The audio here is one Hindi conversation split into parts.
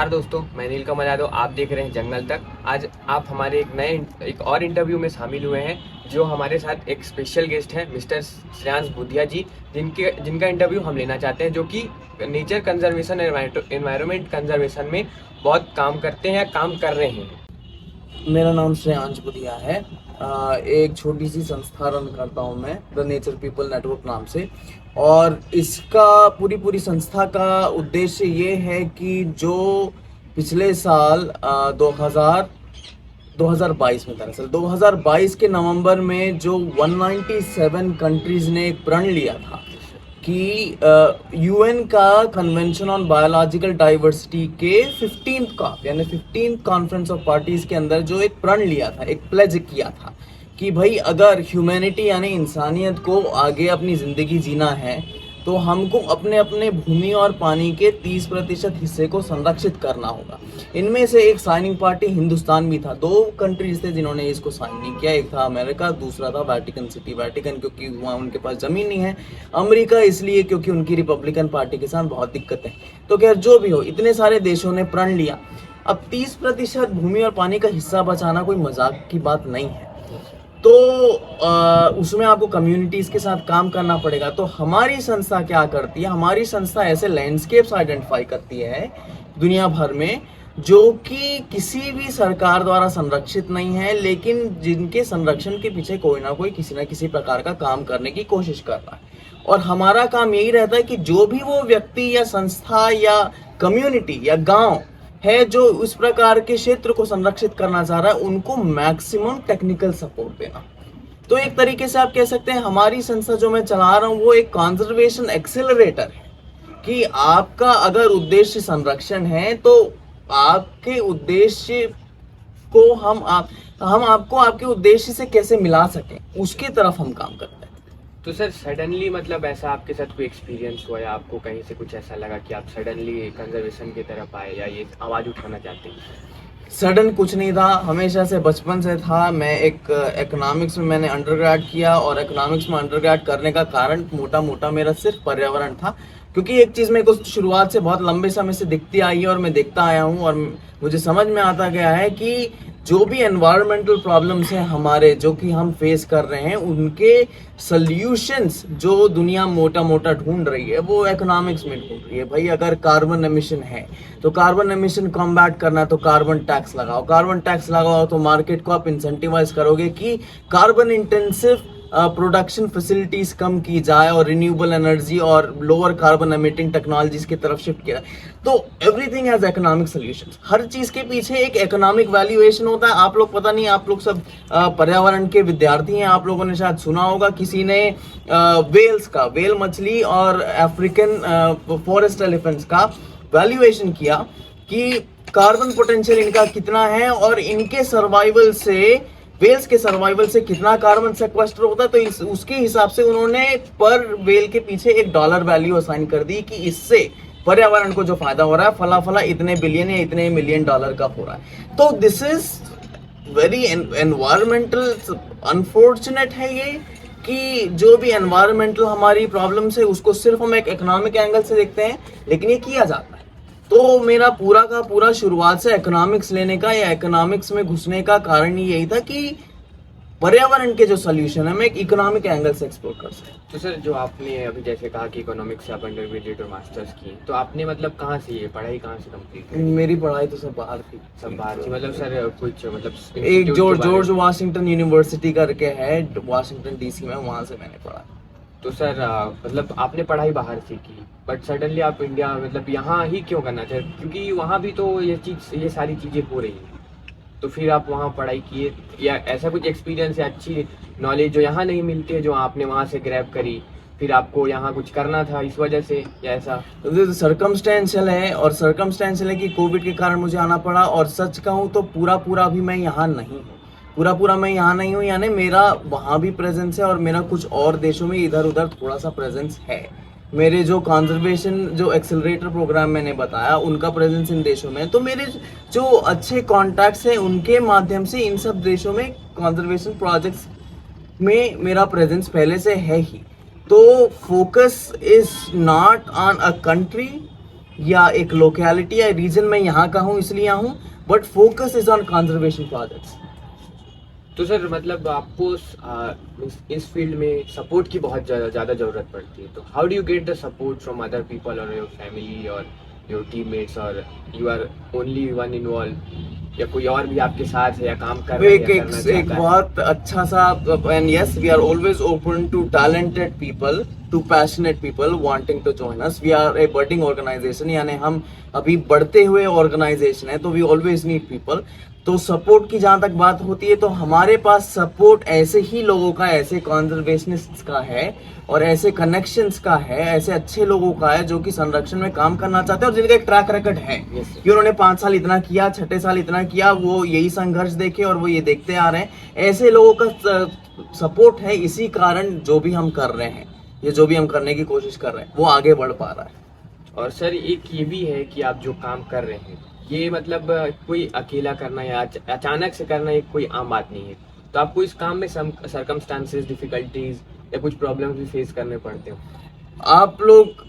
नमस्कार दोस्तों, मैं नील कमल यादव। आप देख रहे हैं जंगल तक। आज आप हमारे एक और इंटरव्यू में शामिल हुए हैं, जो हमारे साथ एक स्पेशल गेस्ट हैं मिस्टर श्रेयांश बुधिया जी, जिनका इंटरव्यू हम लेना चाहते हैं, जो कि नेचर कंजर्वेशन, एनवायरनमेंट कंजर्वेशन में बहुत काम करते हैं, काम कर रहे हैं। मेरा नाम श्रेयांश बुधिया है। एक छोटी सी संस्था रन करता हूँ मैं, द नेचर पीपल नेटवर्क नाम से। और इसका पूरी संस्था का उद्देश्य ये है कि जो पिछले साल 2022 में, दरअसल 2022 के नवंबर में जो 197 कंट्रीज ने एक प्रण लिया था कि यूएन का कन्वेंशन ऑन बायोलॉजिकल डाइवर्सिटी के 15th का यानी 15th कॉन्फ्रेंस ऑफ पार्टीज के अंदर जो एक प्रण लिया था, एक प्लेज किया था कि भाई अगर ह्यूमैनिटी यानी इंसानियत को आगे अपनी ज़िंदगी जीना है तो हमको अपने अपने भूमि और पानी के 30% हिस्से को संरक्षित करना होगा। इनमें से एक साइनिंग पार्टी हिंदुस्तान भी था। 2 कंट्रीज थे जिन्होंने इसको साइन नहीं किया, एक था अमेरिका, दूसरा था वेटिकन सिटी। वेटिकन क्योंकि वहाँ उनके पास ज़मीन नहीं है, अमेरिका इसलिए क्योंकि उनकी रिपब्लिकन पार्टी के साथ बहुत दिक्कत है। तो खैर जो भी हो, इतने सारे देशों ने प्रण लिया। अब 30% भूमि और पानी का हिस्सा बचाना कोई मजाक की बात नहीं है, तो उसमें आपको कम्युनिटीज़ के साथ काम करना पड़ेगा। तो हमारी संस्था क्या करती है, हमारी संस्था ऐसे लैंडस्केप्स आइडेंटिफाई करती है दुनिया भर में जो कि किसी भी सरकार द्वारा संरक्षित नहीं है, लेकिन जिनके संरक्षण के पीछे कोई ना कोई किसी न किसी प्रकार का काम करने की कोशिश कर रहा है। और हमारा काम यही रहता है कि जो भी वो व्यक्ति या संस्था या कम्युनिटी या गांव है जो उस प्रकार के क्षेत्र को संरक्षित करना चाह रहा है, उनको मैक्सिमम टेक्निकल सपोर्ट देना। तो एक तरीके से आप कह सकते हैं हमारी संस्था जो मैं चला रहा हूँ वो एक कंजर्वेशन एक्सेलरेटर है कि आपका अगर उद्देश्य संरक्षण है तो आपके उद्देश्य को हम आपको आपके उद्देश्य से कैसे मिला सकें, उसकी तरफ हम काम करते हैं। तो सर, सडनली मतलब ऐसा आपके साथ कोई एक्सपीरियंस हुआ या आपको कहीं से कुछ ऐसा लगा कि आप सडनली कंजर्वेशन की तरफ आए या ये आवाज़ उठाना चाहते हैं? सडन कुछ नहीं था, हमेशा से बचपन से था। मैं एक इकोनॉमिक्स में मैंने अंडरग्रेड किया और इकोनॉमिक्स में अंडरग्रेड करने का कारण मोटा मेरा सिर्फ पर्यावरण था, क्योंकि एक चीज़ मेरे को शुरुआत से बहुत लंबे समय से दिखती आई है और मैं देखता आया हूँ और मुझे समझ में आता गया है कि जो भी एनवायरमेंटल प्रॉब्लम्स हैं हमारे, जो कि हम फेस कर रहे हैं, उनके सल्यूशंस जो दुनिया मोटा ढूंढ रही है वो इकोनॉमिक्स में ढूंढ रही है। भाई अगर कार्बन एमिशन है तो कार्बन एमिशन कॉम्बैट करना है तो कार्बन टैक्स लगाओ, कार्बन टैक्स लगाओ तो मार्केट को आप इंसेंटिवाइज करोगे कि कार्बन इंटेंसिव प्रोडक्शन फैसिलिटीज कम की जाए और रिन्यूएबल एनर्जी और लोअर कार्बन एमिटिंग टेक्नोलॉजीज की तरफ शिफ्ट किया। तो एवरीथिंग हैज इकोनॉमिक सॉल्यूशंस। हर चीज के पीछे एक इकोनॉमिक वैल्यूएशन होता है। आप लोग पता नहीं, आप लोग सब पर्यावरण के विद्यार्थी हैं, आप लोगों ने शायद सुना होगा किसी ने वेल्स का, वेल मछली और अफ्रीकन फॉरेस्ट एलिफेंट्स का वैल्यूएशन किया कि कार्बन पोटेंशियल इनका कितना है और इनके सर्वाइवल से, वेल्स के सर्वाइवल से कितना कार्बन सेक्वेस्टर होता है। तो उसके हिसाब से उन्होंने पर वेल के पीछे $1 वैल्यू असाइन कर दी कि इससे पर्यावरण को जो फायदा हो रहा है फला फला इतने बिलियन या इतने मिलियन डॉलर का हो रहा है। तो this is very environmental unfortunate है ये कि जो भी एनवायरमेंटल हमारी प्रॉब्लम्स है उसको सिर्फ हम एक इकोनॉमिक एंगल से देखते हैं, लेकिन ये किया जाता है। तो मेरा पूरा का पूरा शुरुआत से इकोनॉमिक्स लेने का या इकोनॉमिक्स में घुसने का कारण ही यही था कि पर्यावरण के जो सोल्यूशन है मैं एक इकोनॉमिक एंगल से एक्सप्लोर कर सकूं। तो सर, जो आपने अभी जैसे कहा कि इकोनॉमिक्स से आप अंडरग्रेजुएट और मास्टर्स की, तो आपने मतलब कहाँ से ये पढ़ाई कहाँ से कंप्लीट की? मेरी पढ़ाई तो सब बाहर थी। सब बाहर थी मतलब सर कुछ मतलब एक जॉर्ज वाशिंगटन यूनिवर्सिटी करके है वाशिंगटन डीसी में, वहां से मैंने पढ़ा। तो सर मतलब आपने पढ़ाई बाहर से की, बट सडनली आप इंडिया मतलब यहाँ ही क्यों करना चाहते? क्योंकि वहाँ भी तो ये सारी चीज़ें हो रही हैं, तो फिर आप वहाँ पढ़ाई किए या ऐसा कुछ एक्सपीरियंस या अच्छी नॉलेज जो यहाँ नहीं मिलती है जो आपने वहाँ से ग्रैब करी, फिर आपको यहाँ कुछ करना था इस वजह से या ऐसा? तो सर्कमस्टेंशियल है, और सर्कमस्टेंशियल है कि कोविड के कारण मुझे आना पड़ा। और सच कहूँ तो पूरा अभी मैं यहाँ नहीं हूँ, पूरा मैं यहाँ नहीं हूँ, यानी मेरा वहाँ भी प्रेजेंस है और मेरा कुछ और देशों में इधर उधर थोड़ा सा प्रेजेंस है। मेरे जो कंजर्वेशन जो एक्सेलरेटर प्रोग्राम मैंने बताया उनका प्रेजेंस इन देशों में, तो मेरे जो अच्छे कॉन्टैक्ट्स हैं उनके माध्यम से इन सब देशों में कंजर्वेशन प्रोजेक्ट्स में मेरा प्रेजेंस पहले से है ही। तो focus is not on a country या एक लोकेलिटी या रीजन में यहाँ का हूँ इसलिए यहाँ हूँ, but focus is on conservation projects. तो सर मतलब आपको इस फील्ड में सपोर्ट की बहुत ज़्यादा ज़रूरत पड़ती है, तो how do you get the support from other people और योर फैमिली और योर टीममेट्स, और you are only one involve या कोई और भी आपके साथ है या काम कर रहा है एक या एक करना एक चाहता है? बहुत अच्छा सा, and yes we are always open to talented people, to passionate people wanting to join us. We are a budding organisation, यानी हम अभी बढ़ते हुए ऑर्गेनाइजेशन है, तो वी ऑलवेज नीड पीपल। तो सपोर्ट की जहाँ तक बात होती है, तो हमारे पास सपोर्ट ऐसे ही लोगों का, ऐसे कॉन्जर्वेशनिस्ट का है और ऐसे कनेक्शंस का है, ऐसे अच्छे लोगों का है जो कि संरक्षण में काम करना चाहते हैं और जिनका एक ट्रैक रिकॉर्ड है Yes, sir. कि उन्होंने 5 साल इतना किया, 6ठे साल इतना किया, वो यही संघर्ष देखे और वो ये देखते आ रहे हैं। ऐसे लोगों का सपोर्ट है, इसी कारण जो भी हम कर रहे हैं, ये जो भी हम करने की कोशिश कर रहे हैं, वो आगे बढ़ पा रहा है। और सर एक ये भी है कि आप जो काम कर रहे हैं ये मतलब कोई अकेला करना या अचानक से करना एक कोई आम बात नहीं है, तो आपको इस काम में सर्कमस्टांसेस, डिफिकल्टीज या कुछ प्रॉब्लम्स भी फेस करने पड़ते हो? आप लोग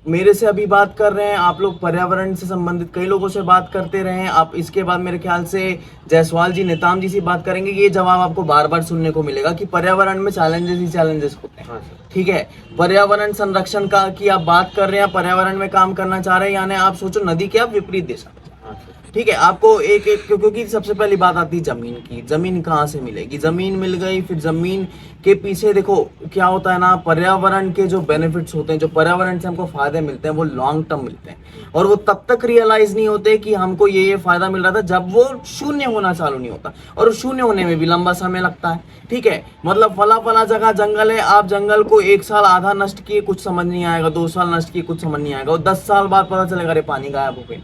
मेरे से अभी बात कर रहे हैं, आप लोग पर्यावरण से संबंधित कई लोगों से बात करते रहे हैं, आप इसके बाद मेरे ख्याल से जायसवाल जी, नेताम जी से बात करेंगे, ये जवाब आपको बार बार सुनने को मिलेगा कि पर्यावरण में चैलेंजेस ही चैलेंजेस होते हैं। हाँ सर। ठीक है, पर्यावरण संरक्षण का की आप बात कर रहे हैं, पर्यावरण में काम करना चाह रहे हैं, यानी आप सोचो नदी के आप विपरीत दिशा में। हाँ सर। ठीक है, आपको एक एक क्योंकि सबसे पहली बात आती है जमीन की। जमीन कहाँ से मिलेगी? जमीन मिल गई, फिर जमीन के पीछे देखो क्या होता है ना, पर्यावरण के जो बेनिफिट्स होते हैं, जो पर्यावरण से हमको फायदे मिलते हैं, वो लॉन्ग टर्म मिलते हैं और वो तब तक रियलाइज नहीं होते कि हमको ये फायदा मिल रहा था जब वो शून्य होना चालू नहीं होता, और शून्य होने में भी लंबा समय लगता है। ठीक है, मतलब फला जगह जंगल है, आप जंगल को 1 साल आधा नष्ट किए, कुछ समझ नहीं आएगा, 2 साल नष्ट किए, कुछ समझ नहीं आएगा, और 10 साल बाद पता चलेगा अरे पानी गायब हो गई,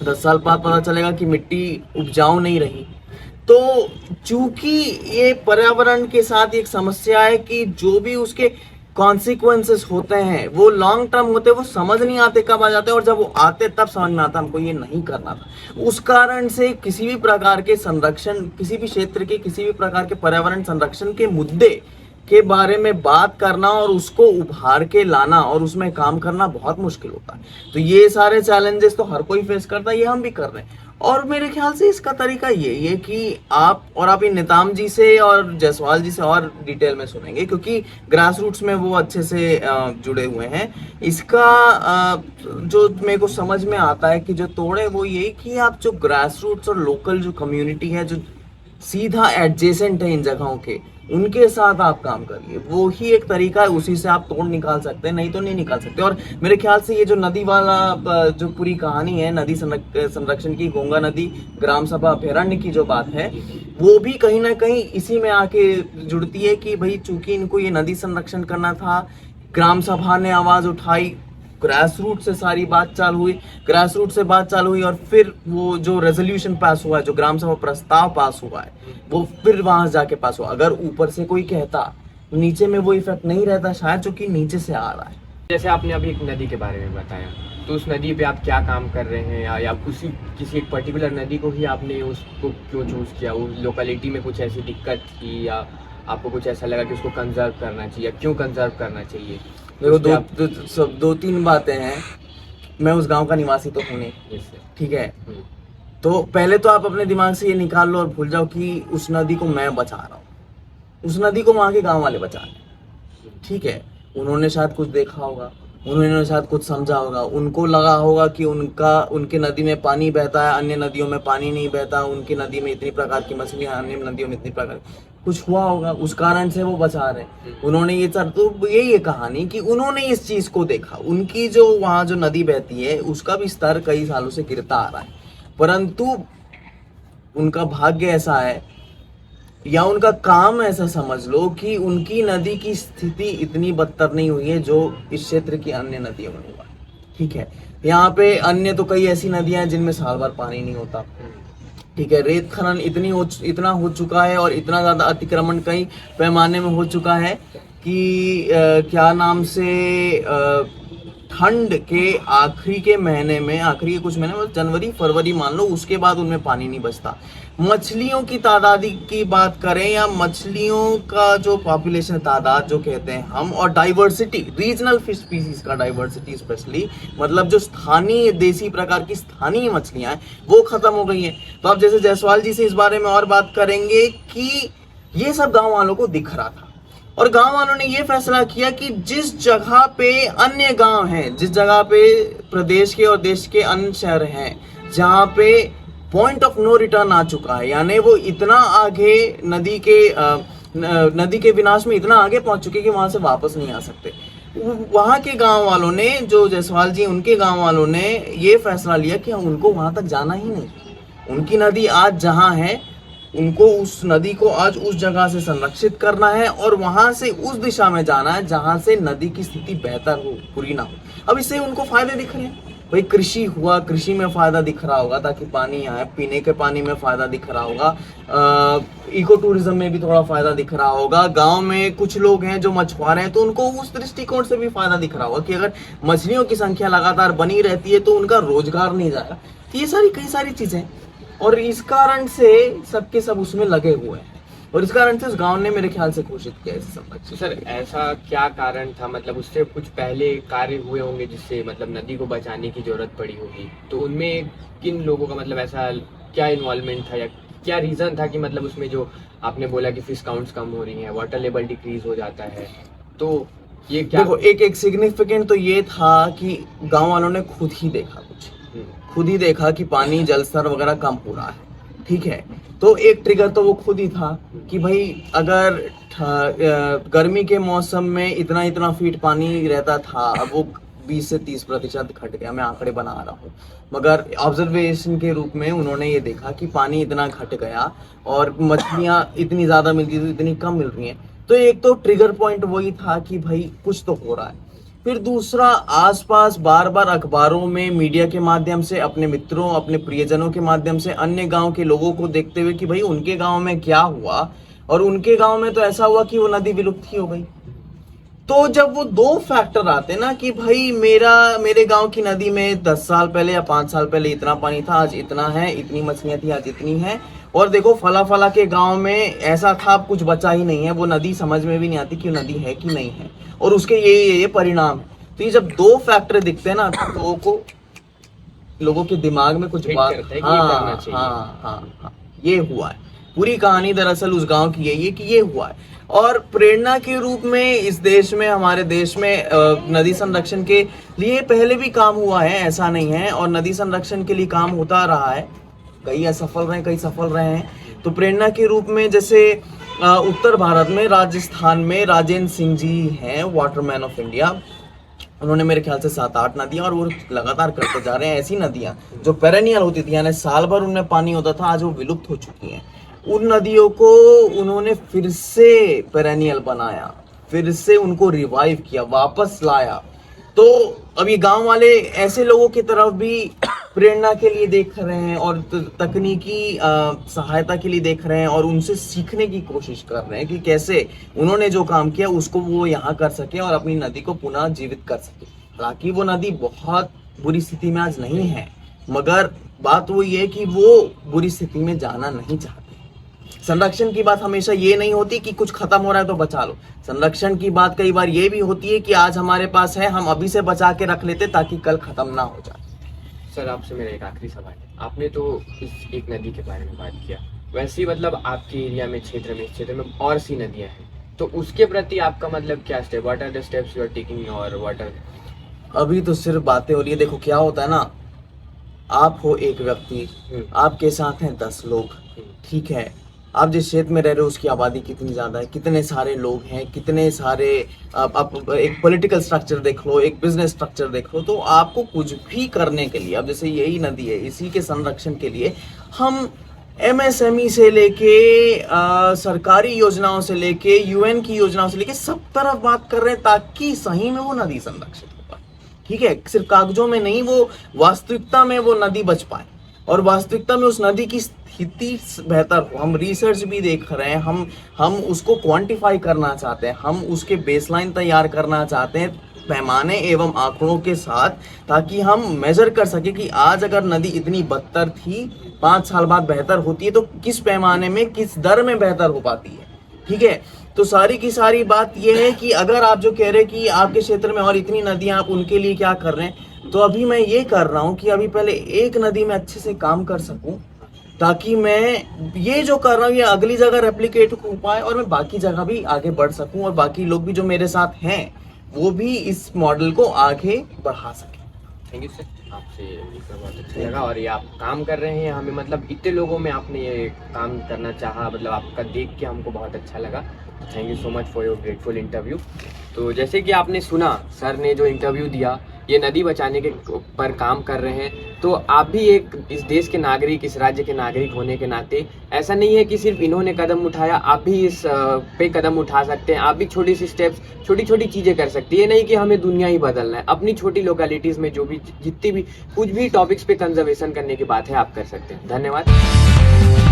10 साल बाद पता चलेगा कि मिट्टी उपजाऊ नहीं रही। तो चूंकि ये पर्यावरण के साथ एक समस्या है कि जो भी उसके कॉन्सिक्वेंसेस होते हैं वो लॉन्ग टर्म होते हैं, वो समझ नहीं आते कब आ जाते हैं, और जब वो आते तब समझ में आता हमको ये नहीं करना था। उस कारण से किसी भी प्रकार के संरक्षण, किसी भी क्षेत्र के किसी भी प्रकार के पर्यावरण संरक्षण के मुद्दे के बारे में बात करना और उसको उभार के लाना और उसमें काम करना बहुत मुश्किल होता है। तो ये सारे चैलेंजेस तो हर कोई फेस करता है, ये हम भी कर रहे हैं। और मेरे ख्याल से इसका तरीका यही है कि आप इन नेताम जी से और जायसवाल जी से और डिटेल में सुनेंगे, क्योंकि ग्रास रूट्स में वो अच्छे से जुड़े हुए हैं। इसका जो मेरे को समझ में आता है कि जो तोड़े वो यही कि आप जो ग्रास रूट्स और लोकल जो कम्युनिटी है, जो सीधा एडजेसेंट है इन जगहों के, उनके साथ आप काम करिए, वो ही एक तरीका है, उसी से आप तोड़ निकाल सकते हैं, नहीं तो नहीं निकाल सकते। और मेरे ख्याल से ये जो नदी वाला जो पूरी कहानी है, नदी संरक्षण की, गंगा नदी ग्राम सभा अभयारण्य की जो बात है, वो भी कहीं ना कहीं इसी में आके जुड़ती है कि भाई चूंकि इनको ये नदी संरक्षण करना था, ग्राम सभा ने आवाज उठाई, ग्रास रूट से सारी बात चालू हुई, ग्रास रूट से बात चालू हुई, और फिर वो जो रेजोल्यूशन पास हुआ है, जो ग्राम सभा प्रस्ताव पास हुआ है, वो फिर वहां जाके पास हुआ। अगर ऊपर से कोई कहता, नीचे में वो इफेक्ट नहीं रहता शायद, जो कि नीचे से आ रहा है। जैसे आपने अभी एक नदी के बारे में बताया, तो उस नदी पे आप क्या काम कर रहे हैं, या किसी एक पर्टिकुलर नदी को ही आपने उसको क्यों चूज किया? उस लोकेलिटी में कुछ ऐसी दिक्कत थी या आपको कुछ ऐसा लगा कि उसको कंजर्व करना चाहिए, या क्यों कंजर्व करना चाहिए? देखो दो तीन बातें हैं। मैं उस गांव का निवासी तो हूँ नहीं, ठीक है, तो पहले तो आप अपने दिमाग से ये निकाल लो और भूल जाओ कि उस नदी को मैं बचा रहा हूँ, उस नदी को वहां के गांव वाले बचा रहे हैं। ठीक है, उन्होंने शायद कुछ देखा होगा, उन्होंने शायद कुछ समझा होगा, उनको लगा होगा कि उनके नदी में पानी बहता है, अन्य नदियों में पानी नहीं बहता, उनकी नदी में इतनी प्रकार की मछलियां, अन्य नदियों में इतनी प्रकार, कुछ हुआ होगा, उस कारण से वो बचा रहे। उन्होंने ये तो यही है कहानी कि उन्होंने इस चीज को देखा, उनकी जो वहां जो नदी बहती है उसका भी स्तर कई सालों से गिरता आ रहा है, परंतु उनका भाग्य ऐसा है या उनका काम ऐसा समझ लो कि उनकी नदी की स्थिति इतनी बदतर नहीं हुई है जो इस क्षेत्र की अन्य नदियों में हुआ। ठीक है, यहाँ पे अन्य तो कई ऐसी नदियां हैं जिनमें साल भर पानी नहीं होता। ठीक है, रेत खनन इतना हो चुका है और इतना ज्यादा अतिक्रमण कई पैमाने में हो चुका है कि क्या नाम से ठंड के आखिरी के महीने में, आखिरी के कुछ महीने में, जनवरी फरवरी मान लो, उसके बाद उनमें पानी नहीं बचता। मछलियों की तादादी की बात करें या मछलियों का जो पॉपुलेशन तादाद जो कहते हैं हम, और डाइवर्सिटी, रीजनल फिश स्पीसीज का डाइवर्सिटी स्पेशली, मतलब जो स्थानीय देसी प्रकार की स्थानीय मछलियां हैं वो खत्म हो गई हैं। तो आप जैसे जायसवाल जी से इस बारे में और बात करेंगे कि ये सब गांव वालों को दिख रहा था और गांव वालों ने ये फैसला किया कि जिस जगह पे अन्य गांव हैं, जिस जगह पे प्रदेश के और देश के अन्य शहर हैं जहां पे पॉइंट ऑफ नो रिटर्न आ चुका है, यानी वो इतना आगे नदी के विनाश में इतना आगे पहुंच चुके कि वहां से वापस नहीं आ सकते, वहां के गांव वालों ने, जो जायसवाल जी उनके गांव वालों ने ये फैसला लिया कि उनको वहां तक जाना ही नहीं। उनकी नदी आज जहां है, उनको उस नदी को आज उस जगह से संरक्षित करना है और वहां से उस दिशा में जाना है जहां से नदी की स्थिति बेहतर हो, बुरी ना हो। अब इससे उनको फायदे दिख रहे हैं, भाई कृषि हुआ, कृषि में फायदा दिख रहा होगा ताकि पानी आए, पीने के पानी में फायदा दिख रहा होगा, इको टूरिज्म में भी थोड़ा फायदा दिख रहा होगा, गांव में कुछ लोग हैं जो मछुआरे हैं तो उनको उस दृष्टिकोण से भी फायदा दिख रहा होगा कि अगर मछलियों की संख्या लगातार बनी रहती है तो उनका रोजगार नहीं जाएगा। तो ये सारी कई सारी चीजें, और इस कारण से सबके सब उसमें लगे हुए हैं और इस कारण से उस गांव ने मेरे ख्याल से घोषित किया इस संरक्षण। सर ऐसा क्या कारण था, मतलब उससे कुछ पहले कार्य हुए होंगे जिससे मतलब नदी को बचाने की जरूरत पड़ी होगी, तो उनमें किन लोगों का मतलब ऐसा क्या इन्वॉल्वमेंट था या क्या रीजन था कि मतलब उसमें जो आपने बोला कि फिश काउंट्स कम हो रही हैं, वाटर लेवल डिक्रीज हो जाता है, तो ये क्या? देखो एक सिग्निफिकेंट तो ये था कि गांव वालों ने खुद ही देखा, खुद ही देखा कि पानी जल स्तर वगैरह कम हो रहा है, ठीक है। तो एक ट्रिगर तो वो खुद ही था कि भाई अगर गर्मी के मौसम में इतना इतना फीट पानी रहता था, अब वो 20 से 30% घट गया, मैं आंकड़े बना रहा हूँ, मगर ऑब्जर्वेशन के रूप में उन्होंने ये देखा कि पानी इतना घट गया और मछलियाँ इतनी ज़्यादा मिलती थी, इतनी कम मिल रही हैं। तो एक तो ट्रिगर पॉइंट वही था कि भाई कुछ तो हो रहा है। फिर दूसरा, आसपास बार बार अखबारों में, मीडिया के माध्यम से, अपने मित्रों, अपने प्रियजनों के माध्यम से अन्य गांव के लोगों को देखते हुए कि भाई उनके गांव में क्या हुआ, और उनके गांव में तो ऐसा हुआ कि वो नदी विलुप्त ही हो गई। तो जब वो दो फैक्टर आते ना कि भाई मेरे गांव की नदी में 10 साल पहले या 5 साल पहले इतना पानी था, आज इतना है, इतनी मछलियां थी, आज इतनी है, और देखो फला के गांव में ऐसा था, अब कुछ बचा ही नहीं है, वो नदी समझ में भी नहीं आती कि नदी है कि नहीं है, और उसके ये परिणाम है। तो ये जब दो फैक्टर दिखते हैं ना तो लोगों के दिमाग में कुछ बात, हाँ, ये हुआ है। पूरी कहानी दरअसल उस गांव की यही है कि ये हुआ है, और प्रेरणा के रूप में इस देश में, हमारे देश में नदी संरक्षण के लिए पहले भी काम हुआ है, ऐसा नहीं है, और नदी संरक्षण के लिए काम होता रहा है, कई असफल रहे, कई सफल रहे हैं। तो प्रेरणा के रूप में जैसे उत्तर भारत में, राजस्थान में राजेंद्र सिंह जी हैं, वाटरमैन ऑफ इंडिया, उन्होंने मेरे ख्याल से 7-8 नदियां, और वो लगातार करते जा रहे हैं ऐसी नदियां जो पेरेनियल होती थी, यानी साल भर उनमें पानी होता था, आज वो विलुप्त हो चुकी हैं। उन नदियों को उन्होंने फिर से पेरेनियल बनाया, फिर से उनको रिवाइव किया, वापस लाया। तो अब ये गांव वाले ऐसे लोगों की तरफ भी प्रेरणा के लिए देख रहे हैं और तकनीकी सहायता के लिए देख रहे हैं, और उनसे सीखने की कोशिश कर रहे हैं कि कैसे उन्होंने जो काम किया उसको वो यहाँ कर सके और अपनी नदी को पुनः जीवित कर सके। हालांकि वो नदी बहुत बुरी स्थिति में आज नहीं है, मगर बात वो ये है कि वो बुरी स्थिति में जाना नहीं चाहते। संरक्षण की बात हमेशा ये नहीं होती कि कुछ खत्म हो रहा है तो बचा लो। संरक्षण की बात कई बार ये भी होती है कि आज हमारे पास है, हम अभी से बचा के रख लेते ताकि कल खत्म ना हो जाए। सर आपसे मेरा एक आखिरी सवाल है, आपने तो इस एक नदी के बारे में बात किया, वैसे ही मतलब आपके एरिया में, क्षेत्र में और सी नदियां हैं, तो उसके प्रति आपका मतलब क्या step, what are the steps you are taking, और व्हाट आर? अभी तो सिर्फ बातें हो रही है। देखो क्या होता है ना, आप हो एक व्यक्ति, आपके साथ हैं 10 लोग, ठीक है, आप जिस क्षेत्र में रह रहे हो उसकी आबादी कितनी ज़्यादा है, कितने सारे लोग हैं, कितने सारे, आप एक पॉलिटिकल स्ट्रक्चर देख लो, एक बिजनेस स्ट्रक्चर देख लो, तो आपको कुछ भी करने के लिए, अब जैसे यही नदी है, इसी के संरक्षण के लिए हम MSME से लेके सरकारी योजनाओं से लेके UN की योजनाओं से लेके सब तरफ बात कर रहे हैं ताकि सही में वो नदी संरक्षित हो पाए, ठीक है, सिर्फ कागजों में नहीं, वो वास्तविकता में वो नदी बच पाए, और वास्तविकता में उस नदी की स्थिति बेहतर हो। हम रिसर्च भी देख रहे हैं, हम उसको क्वांटिफाई करना चाहते हैं, हम उसके बेसलाइन तैयार करना चाहते हैं, पैमाने एवं आंकड़ों के साथ, ताकि हम मेजर कर सके कि आज अगर नदी इतनी बदतर थी, 5 साल बाद बेहतर होती है तो किस पैमाने में किस दर में बेहतर हो पाती है। ठीक है, तो सारी की सारी बात यह है कि अगर आप जो कह रहे हैं कि आपके क्षेत्र में और इतनी नदियां, आप उनके लिए क्या कर रहे हैं, तो अभी मैं ये कर रहा हूं कि अभी पहले एक नदी में अच्छे से काम कर सकूं, ताकि मैं ये जो कर रहा हूँ ये अगली जगह रेप्लिकेट हो पाए और मैं बाकी जगह भी आगे बढ़ सकूं और बाकी लोग भी जो मेरे साथ हैं वो भी इस मॉडल को आगे बढ़ा सकें। थैंक यू सर, आपसे मिलकर बहुत अच्छा लगा। और ये आप काम कर रहे हैं, हमें मतलब इतने लोगों में आपने ये काम करना चाहा, मतलब आपका देख के हमको बहुत अच्छा लगा। Thank you so much for your grateful interview. तो जैसे कि आपने सुना, सर ने जो इंटरव्यू दिया, ये नदी बचाने के पर काम कर रहे हैं, तो आप भी एक इस देश के नागरिक, इस राज्य के नागरिक होने के नाते ऐसा नहीं है कि सिर्फ इन्होंने कदम उठाया, आप भी इस पे कदम उठा सकते हैं। आप भी छोटी सी स्टेप्स, छोटी छोटी चीज़ें कर सकती है। ये नहीं कि हमें दुनिया ही बदलना है, अपनी छोटी लोकेलिटीज़ में जो भी जितनी भी कुछ भी टॉपिक्स पे कंजर्वेशन करने की बात है आप कर सकते हैं। धन्यवाद।